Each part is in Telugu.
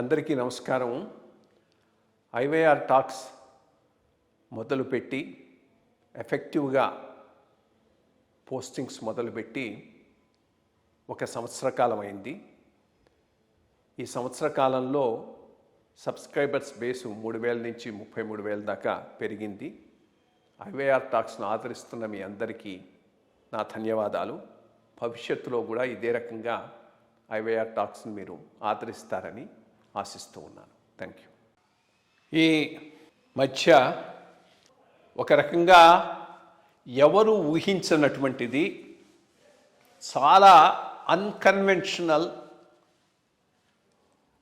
అందరికీ నమస్కారం. ఐవైఆర్ టాక్స్ మొదలుపెట్టి ఎఫెక్టివ్గా పోస్టింగ్స్ మొదలుపెట్టి ఒక సంవత్సర కాలం అయింది. ఈ సంవత్సర కాలంలో సబ్స్క్రైబర్స్ బేసు 3,000 నుంచి 33,000 దాకా పెరిగింది. ఐవైఆర్ టాక్స్ను ఆదరిస్తున్న మీ అందరికీ నా ధన్యవాదాలు. భవిష్యత్తులో కూడా ఇదే రకంగా ఐవైఆర్ టాక్స్ని మీరు ఆదరిస్తారని ఆశిస్తూ ఉన్నాను. Thank you. ఈ మధ్య ఒక రకంగా ఎవరు ఊహించినటువంటిది చాలా అన్కన్వెన్షనల్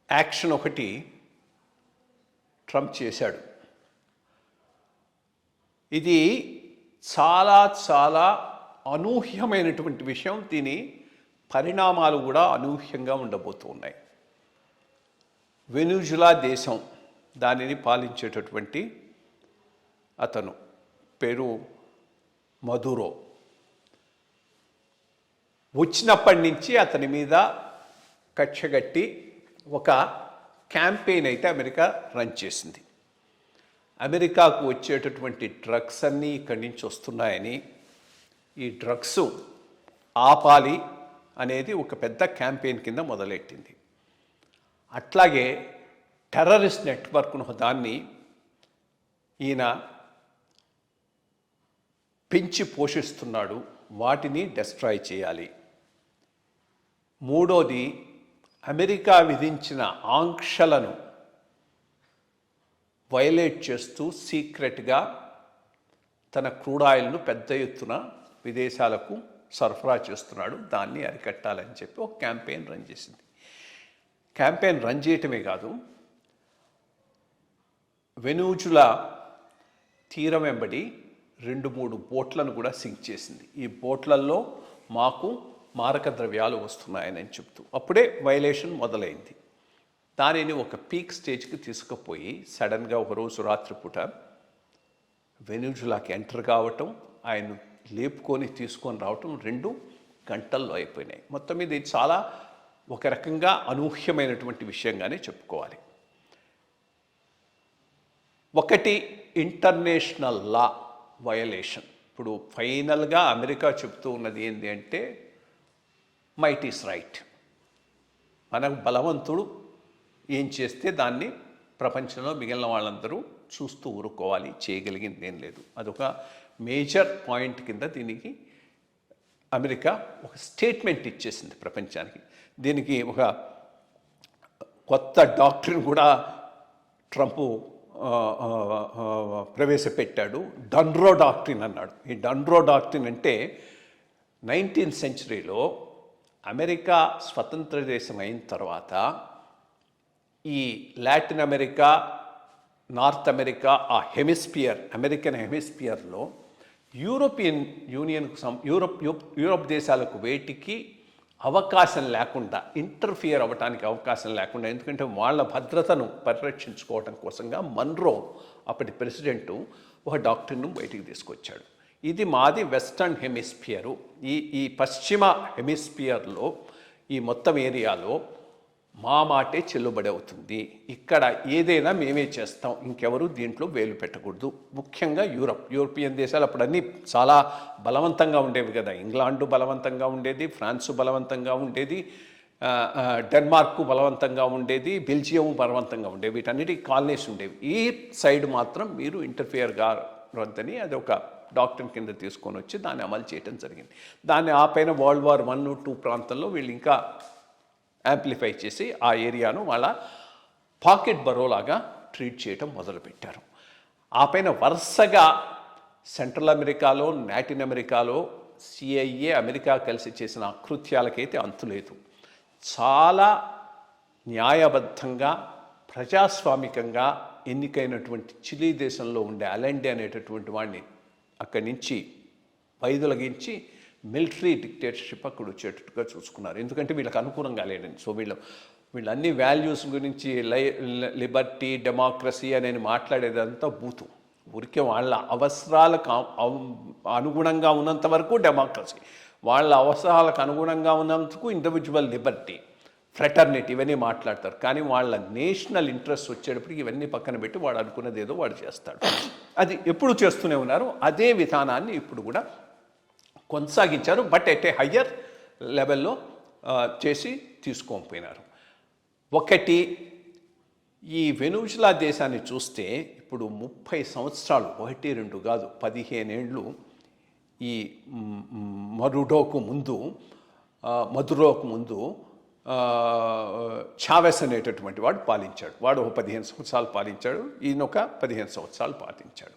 యాక్షన్ ఒకటి ట్రంప్ చేశాడు. ఇది చాలా చాలా అనూహ్యమైనటువంటి విషయం. దీని పరిణామాలు కూడా అనూహ్యంగా ఉండబోతూ ఉన్నాయి. వెనుజులా దేశం, దానిని పాలించేటటువంటి అతను పేరు మదురో, వచ్చినప్పటి నుంచి అతని మీద కక్షగట్టి ఒక క్యాంపెయిన్ అయితే అమెరికా రన్ చేసింది. అమెరికాకు వచ్చేటటువంటి డ్రగ్స్ అన్నీ ఇక్కడి నుంచి వస్తున్నాయని, ఈ డ్రగ్స్ ఆపాలి అనేది ఒక పెద్ద క్యాంపెయిన్ కింద మొదలెట్టింది. అట్లాగే టెర్రరిస్ట్ నెట్వర్క్ను దాన్ని ఈయన పెంచి పోషిస్తున్నాడు. వాటిని డెస్ట్రాయ్ చేయాలి. మూడోది, అమెరికా విధించిన ఆంక్షలను వైలేట్ చేస్తూ సీక్రెట్గా తన క్రూడ్ ఆయిల్ను పెద్ద ఎత్తున విదేశాలకు సరఫరా చేస్తున్నాడు. దాన్ని అరికట్టాలని చెప్పి ఒక క్యాంపెయిన్ రన్ చేసింది. క్యాంపెయిన్ రన్ చేయటమే కాదు, వెనుజులా తీరం వెంబడి 2-3 బోట్లను కూడా సింక్ చేసింది. ఈ బోట్లలో మాకు మారక ద్రవ్యాలు వస్తున్నాయని చెప్తూ అప్పుడే వైలేషన్ మొదలైంది. దానిని ఒక పీక్ స్టేజ్కి తీసుకుపోయి సడన్గా ఒకరోజు రాత్రిపూట వెనుజులాకి ఎంటర్ కావటం, ఆయన లేపుకొని తీసుకొని రావటం 2 గంటల్లో అయిపోయినాయి. మొత్తం మీద ఇది చాలా ఒక రకంగా అనూహ్యమైనటువంటి విషయంగానే చెప్పుకోవాలి. ఒకటి, ఇంటర్నేషనల్ లా వయలేషన్. ఇప్పుడు ఫైనల్గా అమెరికా చెప్తూ ఉన్నది ఏంటి అంటే, మైట్ ఈస్ రైట్. మనకు బలవంతుడు ఏం చేస్తే దాన్ని ప్రపంచంలో మిగిలిన వాళ్ళందరూ చూస్తూ ఊరుకోవాలి, చేయగలిగింది ఏం లేదు. అదొక మేజర్ పాయింట్ కింద దీనికి అమెరికా ఒక స్టేట్మెంట్ ఇచ్చేసింది ప్రపంచానికి. దీనికి ఒక కొత్త డాక్ట్రిన్ కూడా ట్రంప్ ప్రవేశపెట్టాడు. డన్రో డాక్ట్రిన్ అన్నాడు. ఈ డన్రో డాక్ట్రిన్ అంటే 19th సెంచరీలో అమెరికా స్వతంత్ర దేశం అయిన తర్వాత ఈ లాటిన్ అమెరికా, నార్త్ అమెరికా, ఆ హెమిస్పియర్, అమెరికన్ హెమిస్పియర్లో యూరోపియన్ యూనియన్కు యూరోప్ దేశాలకు వేటికి అవకాశం లేకుండా, ఇంటర్ఫియర్ అవ్వటానికి అవకాశం లేకుండా, ఎందుకంటే వాళ్ళ భద్రతను పరిరక్షించుకోవడం కోసంగా మన్రో అప్పటి ప్రెసిడెంటు ఒక డాక్టర్ను బయటికి తీసుకొచ్చాడు. ఇది మాది వెస్టర్న్ హెమిస్ఫియరు. ఈ పశ్చిమ హెమిస్ఫియర్లో ఈ మొత్తం ఏరియాలో మా మాటే చెల్లుబడి అవుతుంది. ఇక్కడ ఏదైనా మేమే చేస్తాం, ఇంకెవరు దీంట్లో వేలు పెట్టకూడదు. ముఖ్యంగా యూరోపియన్ దేశాలు అప్పుడు అన్నీ చాలా బలవంతంగా ఉండేవి కదా. ఇంగ్లాండు బలవంతంగా ఉండేది, ఫ్రాన్సు బలవంతంగా ఉండేది, డెన్మార్కు బలవంతంగా ఉండేది, బెల్జియం బలవంతంగా ఉండేవి. వీటన్నిటి కాలనీస్ ఉండేవి. ఈ సైడ్ మాత్రం మీరు ఇంటర్ఫియర్ కావద్దని అది ఒక డాక్టర్ కింద తీసుకొని వచ్చి దాన్ని అమలు చేయడం జరిగింది. దాన్ని ఆ పైన World War I, II ప్రాంతంలో వీళ్ళు ఇంకా యాంప్లిఫై చేసి ఆ ఏరియాను వాళ్ళ పాకెట్ బరోలాగా ట్రీట్ చేయటం మొదలుపెట్టారు. ఆ పైన వరుసగా సెంట్రల్ అమెరికాలో, లాటిన్ అమెరికాలో CIA, అమెరికా కలిసి చేసిన అకృత్యాలకైతే అంతులేదు. చాలా న్యాయబద్ధంగా, ప్రజాస్వామికంగా ఎన్నికైనటువంటి చిలీ దేశంలో ఉండే అలెండే అనేటటువంటి వాడిని అక్కడి నుంచి వైదొలగించి మిలిటరీ డిక్టేటర్షిప్ అక్కడ వచ్చేటట్టుగా చూసుకున్నారు. ఎందుకంటే వీళ్ళకి అనుకూలంగా లేదండి. సో వీళ్ళు అన్ని వాల్యూస్ గురించి లిబర్టీ, డెమోక్రసీ అనేది మాట్లాడేదంతా బూతు. ఊరికే వాళ్ళ అవసరాలకు అనుగుణంగా ఉన్నంత వరకు డెమోక్రసీ, వాళ్ళ అవసరాలకు అనుగుణంగా ఉన్నందుకు ఇండివిజువల్ లిబర్టీ, ఫ్రెటర్నిటీ ఇవన్నీ మాట్లాడతారు. కానీ వాళ్ళ నేషనల్ ఇంట్రెస్ట్ వచ్చేటప్పటికి ఇవన్నీ పక్కన పెట్టి వాడు అనుకున్నది ఏదో వాడు చేస్తాడు. అది ఎప్పుడు చేస్తూనే ఉన్నారు. అదే విధానాన్ని ఇప్పుడు కూడా కొనసాగించారు. బట్ ఎట్ ఏ హయ్యర్ లెవెల్లో చేసి తీసుకొని. ఒకటి, ఈ వెనుజులా దేశాన్ని చూస్తే ఇప్పుడు 30 సంవత్సరాలు, 1-2 కాదు 15 ఏళ్ళు ఈ మదురోకు ముందు చావెస్ అనేటటువంటి వాడు పాలించాడు. వాడు 15 సంవత్సరాలు పాలించాడు, ఈయన ఒక 15 సంవత్సరాలు పాలించాడు.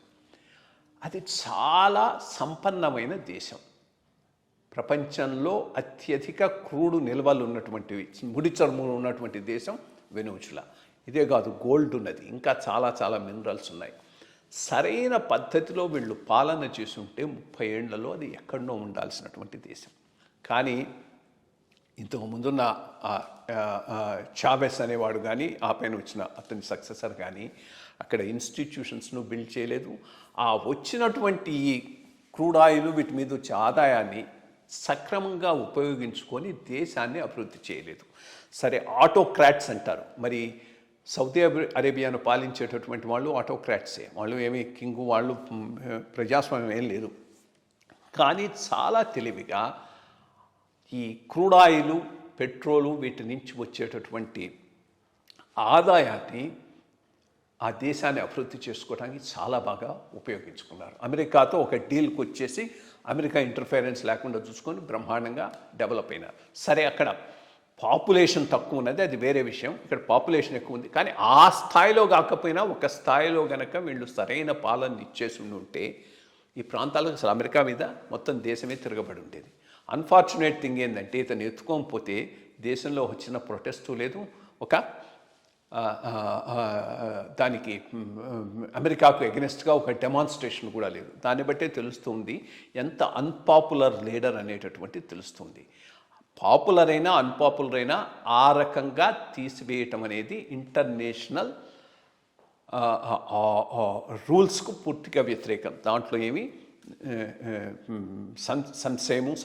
అది చాలా సంపన్నమైన దేశం. ప్రపంచంలో అత్యధిక క్రూడ్ నిల్వలు ఉన్నటువంటి, ముడి చమురు ఉన్నటువంటి దేశం వెనుజులా. ఇదే కాదు, గోల్డ్ ఉన్నది, ఇంకా చాలా చాలా మినరల్స్ ఉన్నాయి. సరైన పద్ధతిలో వీళ్ళు పాలన చేసి ఉంటే 30 ఏళ్లలో అది ఎక్కడో ఉండాల్సినటువంటి దేశం. కానీ ఇంతకు ముందున్న చావెస్ అనేవాడు కానీ, ఆ పైన వచ్చిన అతని సక్సెసర్ కానీ అక్కడ ఇన్స్టిట్యూషన్స్ను బిల్డ్ చేయలేదు. ఆ వచ్చినటువంటి ఈ క్రూడ్ ఆయిల్ వీటి మీద వచ్చే ఆదాయాన్ని సక్రమంగా ఉపయోగించుకొని దేశాన్ని అభివృద్ధి చేయలేదు. సరే, ఆటోక్రాట్స్ అంటారు. మరి సౌదీ అరేబియాను పాలించేటటువంటి వాళ్ళు ఆటోక్రాట్సే. వాళ్ళు ఏమీ కింగు, వాళ్ళు ప్రజాస్వామ్యం ఏం లేదు. కానీ చాలా తెలివిగా ఈ క్రూడ్ ఆయిల్, పెట్రోలు వీటి నుంచి వచ్చేటటువంటి ఆదాయాన్ని ఆ దేశాన్ని అభివృద్ధి చేసుకోవడానికి చాలా బాగా ఉపయోగించుకున్నారు. అమెరికాతో ఒక డీల్కి వచ్చేసి అమెరికా ఇంటర్ఫిరెన్స్ లేకుండా చూసుకొని బ్రహ్మాండంగా డెవలప్ అయినారు. సరే, అక్కడ పాపులేషన్ తక్కువ ఉన్నది, అది వేరే విషయం. ఇక్కడ పాపులేషన్ ఎక్కువ ఉంది. కానీ ఆ స్థాయిలో కాకపోయినా ఒక స్థాయిలో గనక వీళ్ళు సరైన పాలన ఇచ్చేసి ఉంటే ఈ ప్రాంతాలకు అసలు అమెరికా మీద మొత్తం దేశమే తిరగబడి ఉండేది. అన్ఫార్చునేట్ థింగ్ ఏంటంటే, ఇతను ఎత్తుకోకపోతే దేశంలో వచ్చిన ప్రొటెస్టు లేదు, ఒక దానికి అమెరికాకు ఎగనెస్ట్గా ఒక డెమాన్స్ట్రేషన్ కూడా లేదు. దాన్ని బట్టే తెలుస్తుంది ఎంత అన్పాపులర్ లీడర్ అనేటటువంటి తెలుస్తుంది. పాపులర్ అయినా అన్పాపులర్ అయినా ఆ రకంగా తీసివేయటం అనేది ఇంటర్నేషనల్ రూల్స్కు పూర్తిగా వ్యతిరేకం. దాంట్లో ఏమీ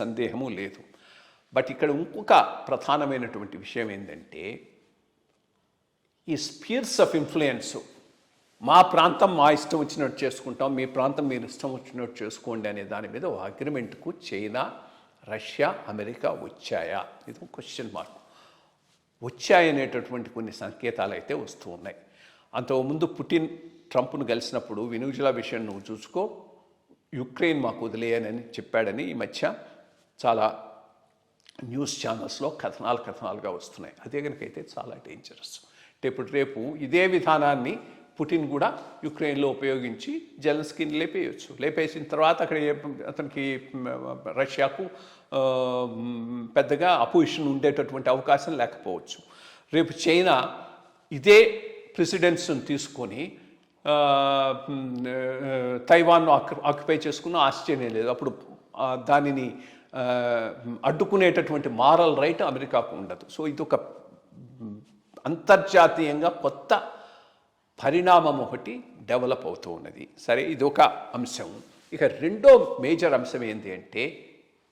సందేహము లేదు. బట్ ఇక్కడ ఇంకొక ప్రధానమైనటువంటి విషయం ఏంటంటే, ఈ స్పియర్స్ ఆఫ్ ఇన్ఫ్లుయెన్స్, మా ప్రాంతం మా ఇష్టం వచ్చినట్టు చేసుకుంటాం, మీ ప్రాంతం మీరు ఇష్టం వచ్చినట్టు చేసుకోండి అనే దాని మీద ఒక అగ్రిమెంట్కు చైనా, రష్యా, అమెరికా వచ్చాయా? ఇది ఒక క్వశ్చన్ మార్క్. వచ్చాయనేటటువంటి కొన్ని సంకేతాలు అయితే వస్తూ ఉన్నాయి. అంతకుముందు పుటిన్ ట్రంప్ను కలిసినప్పుడు వెనుజులా విషయం నువ్వు చూసుకో, యుక్రెయిన్ మాకు వదిలేయనని చెప్పాడని ఈ మధ్య చాలా న్యూస్ ఛానల్స్లో కథనాలుగా వస్తున్నాయి. అదే కనుకైతే చాలా డేంజరస్. అంటే ఇప్పుడు రేపు ఇదే విధానాన్ని పుటిన్ కూడా యుక్రెయిన్లో ఉపయోగించి జెలెన్స్కీని లేపేసిన తర్వాత అక్కడ అతనికి రష్యాకు పెద్దగా అపోజిషన్ ఉండేటటువంటి అవకాశం లేకపోవచ్చు. రేపు చైనా ఇదే ప్రెసిడెన్స్ని తీసుకొని తైవాన్ను ఆక్యుపై చేసుకున్న ఆశ్చర్యం లేదు. అప్పుడు దానిని అడ్డుకునేటటువంటి మారల్ రైట్ అమెరికాకు ఉండదు. సో ఇది ఒక అంతర్జాతీయంగా కొత్త పరిణామం ఒకటి డెవలప్ అవుతూ ఉన్నది. సరే, ఇది ఒక అంశం. ఇక రెండో మేజర్ అంశం ఏంటి అంటే,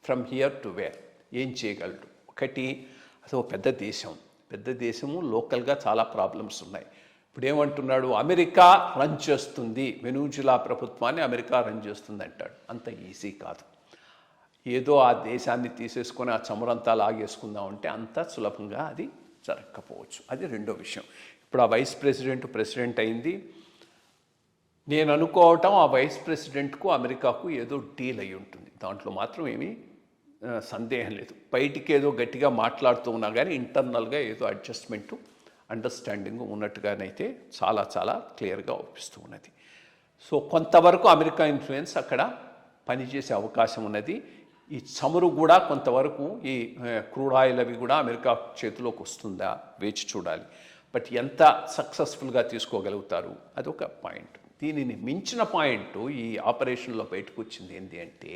ఫ్రమ్ హియర్ టు వేర్ ఏం చేయగలరు? ఒకటి, అది ఒక పెద్ద దేశము లోకల్గా చాలా ప్రాబ్లమ్స్ ఉన్నాయి. ఇప్పుడు ఏమంటున్నాడు, అమెరికా రన్ చేస్తుంది, వెనుజులా ప్రభుత్వాన్ని అమెరికా రన్ చేస్తుంది అంటాడు. అంత ఈజీ కాదు. ఏదో ఆ దేశాన్ని తీసేసుకొని ఆ చమురంతా లాగేసుకుందాం అంటే అంత సులభంగా అది జరగకపోవచ్చు. అది రెండో విషయం. ఇప్పుడు ఆ ప్రెసిడెంట్ అయింది. నేను అనుకోవటం ఆ వైస్ ప్రెసిడెంట్కు అమెరికాకు ఏదో డీల్ అయి ఉంటుంది. దాంట్లో మాత్రం ఏమీ సందేహం లేదు. బయటికి ఏదో గట్టిగా మాట్లాడుతూ ఉన్నా కానీ ఇంటర్నల్గా ఏదో అడ్జస్ట్మెంటు, అండర్స్టాండింగ్ ఉన్నట్టుగానైతే చాలా చాలా క్లియర్గా అవుపిస్తూ ఉన్నది. సో కొంతవరకు అమెరికా ఇన్ఫ్లుయెన్స్ అక్కడ పనిచేసే అవకాశం ఉన్నది. ఈ చమురు కూడా కొంతవరకు, ఈ క్రూడ్ ఆయిల్ అవి కూడా అమెరికా చేతిలోకి వస్తుందా వేచి చూడాలి. బట్ ఎంత సక్సెస్ఫుల్గా తీసుకోగలుగుతారు అదొక పాయింట్. దీనిని మించిన పాయింట్ ఈ ఆపరేషన్లో బయటకు వచ్చింది ఏంటి అంటే,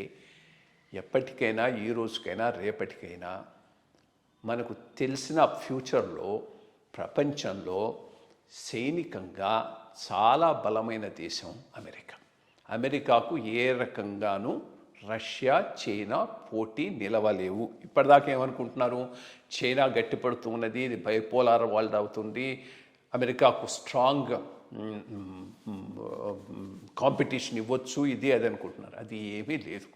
ఎప్పటికైనా, ఈ రోజుకైనా, రేపటికైనా మనకు తెలిసిన ఫ్యూచర్లో ప్రపంచంలో సైనికంగా చాలా బలమైన దేశం అమెరికా. అమెరికాకు ఏ రకంగానూ రష్యా చైనా పోటీ నిలవలేవు. ఇప్పటిదాకా ఏమనుకుంటున్నారు, చైనా గట్టిపడుతూ ఉన్నది, ఇది బైపోలార్ వరల్డ్ అవుతుంది, అమెరికాకు స్ట్రాంగ్ కాంపిటీషన్ ఇవ్వచ్చు, ఇది అది అనుకుంటున్నారు. అది ఏమీ లేదు.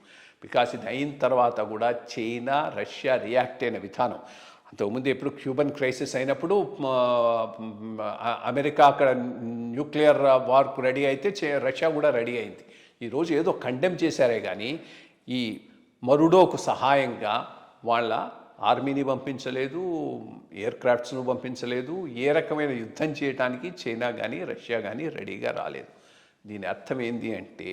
బికాస్ ఇది అయిన తర్వాత కూడా చైనా రష్యా రియాక్ట్ అయిన విధానం, అంతకుముందు ఎప్పుడు క్యూబన్ క్రైసిస్ అయినప్పుడు అమెరికా అక్కడ న్యూక్లియర్ వార్కు రెడీ అయితే రష్యా కూడా రెడీ అయింది. ఈరోజు ఏదో కండెమ్ చేశారే కానీ ఈ మరుడోకు సహాయంగా వాళ్ళ ఆర్మీని పంపించలేదు, ఎయిర్ క్రాఫ్ట్స్ను పంపించలేదు, ఏ రకమైన యుద్ధం చేయడానికి చైనా కానీ రష్యా కానీ రెడీగా రాలేదు. దీని అర్థం ఏంటి అంటే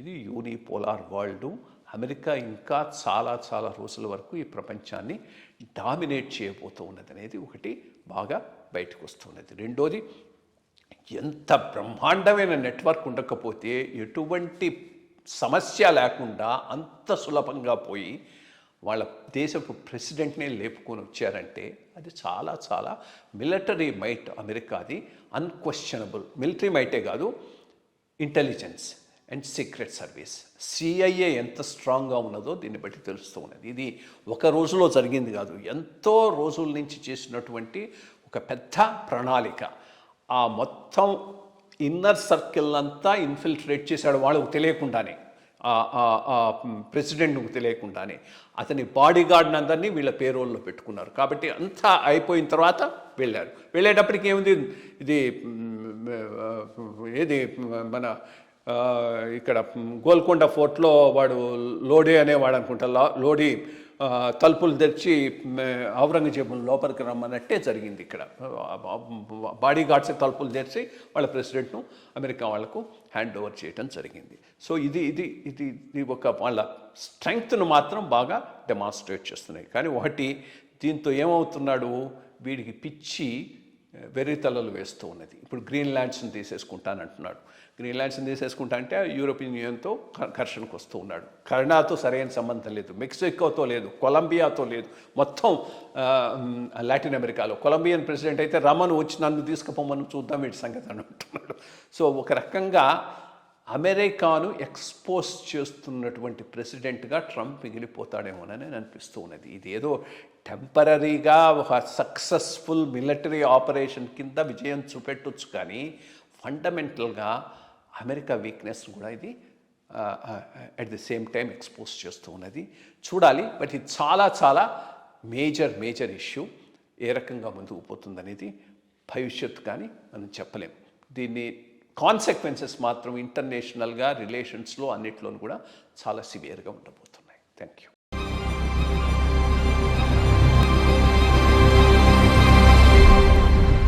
ఇది యూనిపోలార్ వరల్డ్. అమెరికా ఇంకా చాలా చాలా రోజుల వరకు ఈ ప్రపంచాన్ని డామినేట్ చేయబోతూ ఉన్నది అనేది ఒకటి బాగా బయటకు వస్తున్నది. రెండోది, ఎంత బ్రహ్మాండమైన నెట్వర్క్ ఉండకపోతే ఎటువంటి సమస్య లేకుండా అంత సులభంగా పోయి వాళ్ళ దేశపు ప్రెసిడెంట్నే లేపుకొని వచ్చారంటే అది చాలా చాలా మిలిటరీ మైట్ అమెరికాది, అన్క్వశ్చనబుల్. మిలిటరీ మైటే కాదు, intelligence and secret service, CIA ఎంత స్ట్రాంగ్గా ఉన్నదో దీన్ని బట్టి తెలుస్తూ ఉన్నది. ఇది ఒక రోజులో జరిగింది కాదు, ఎంతో రోజుల నుంచి చేసినటువంటి ఒక పెద్ద ప్రణాళిక. ఆ మొత్తం ఇన్నర్ సర్కిల్ అంతా ఇన్ఫిల్ట్రేట్ చేశాడు వాళ్ళకు తెలియకుండానే, ప్రెసిడెంట్కు తెలియకుండానే. అతని బాడీ గార్డ్ని అందరినీ వీళ్ళ పేరోల్లో పెట్టుకున్నారు. కాబట్టి అంతా అయిపోయిన తర్వాత వెళ్ళారు. వెళ్ళేటప్పటికి ఏముంది, ఇది ఏది మన ఇక్కడ గోల్కొండ ఫోర్ట్లో వాడు లోడీ అనేవాడు అనుకుంటా, లోడీ తలుపులు తెరిచి ఔరంగజేబుని లోపలికి రమ్మన్నట్టే జరిగింది. ఇక్కడ బాడీ గార్డ్స్ తలుపులు తెరిచి వాళ్ళ ప్రెసిడెంట్ను అమెరికా వాళ్లకు హ్యాండ్ ఓవర్ చేయడం జరిగింది. సో ఇది ఒక వాళ్ళ స్ట్రెంగ్త్ను మాత్రం బాగా డెమాన్స్ట్రేట్ చేస్తున్నాయి. కానీ ఒకటి, దీంతో ఏమవుతున్నాడు, వీడికి పిచ్చి వెర్రితలలు వేస్తూ ఉన్నది. ఇప్పుడు గ్రీన్లాండ్స్ని తీసేసుకుంటానంటున్నాడు. గ్రీన్లాండ్స్ని తీసేసుకుంటా అంటే యూరోపియన్ యూనియన్తో ఘర్షణకు వస్తూ ఉన్నాడు. కరుణాతో సరైన సంబంధం లేదు, మెక్సికోతో లేదు, కొలంబియాతో లేదు, మొత్తం లాటిన్ అమెరికాలో. కొలంబియన్ ప్రెసిడెంట్ అయితే రమను వచ్చి నన్ను తీసుకుపోమని చూద్దాం వీటి సంగతి అని అంటున్నాడు. సో ఒక రకంగా అమెరికాను ఎక్స్పోజ్ చేస్తున్నటువంటి ప్రెసిడెంట్గా ట్రంప్ మిగిలిపోతాడేమోనని అనిపిస్తూ ఉన్నది. ఇది ఏదో టెంపరీగా ఒక సక్సెస్ఫుల్ మిలిటరీ ఆపరేషన్ కింద విజయం చూపెట్టొచ్చు, కానీ ఫండమెంటల్గా అమెరికా వీక్నెస్ కూడా ఇది at the same time expose చేస్తూ ఉన్నది. చూడాలి. బట్ ఇది చాలా చాలా మేజర్ ఇష్యూ. ఏ రకంగా ముందుకు పోతుందనేది భవిష్యత్తు కానీ మనం చెప్పలేం. దీన్ని కాన్సిక్వెన్సెస్ మాత్రం ఇంటర్నేషనల్గా రిలేషన్స్లో అన్నిట్లోనూ కూడా చాలా సివియర్గా ఉండబోతున్నాయి. Thank you.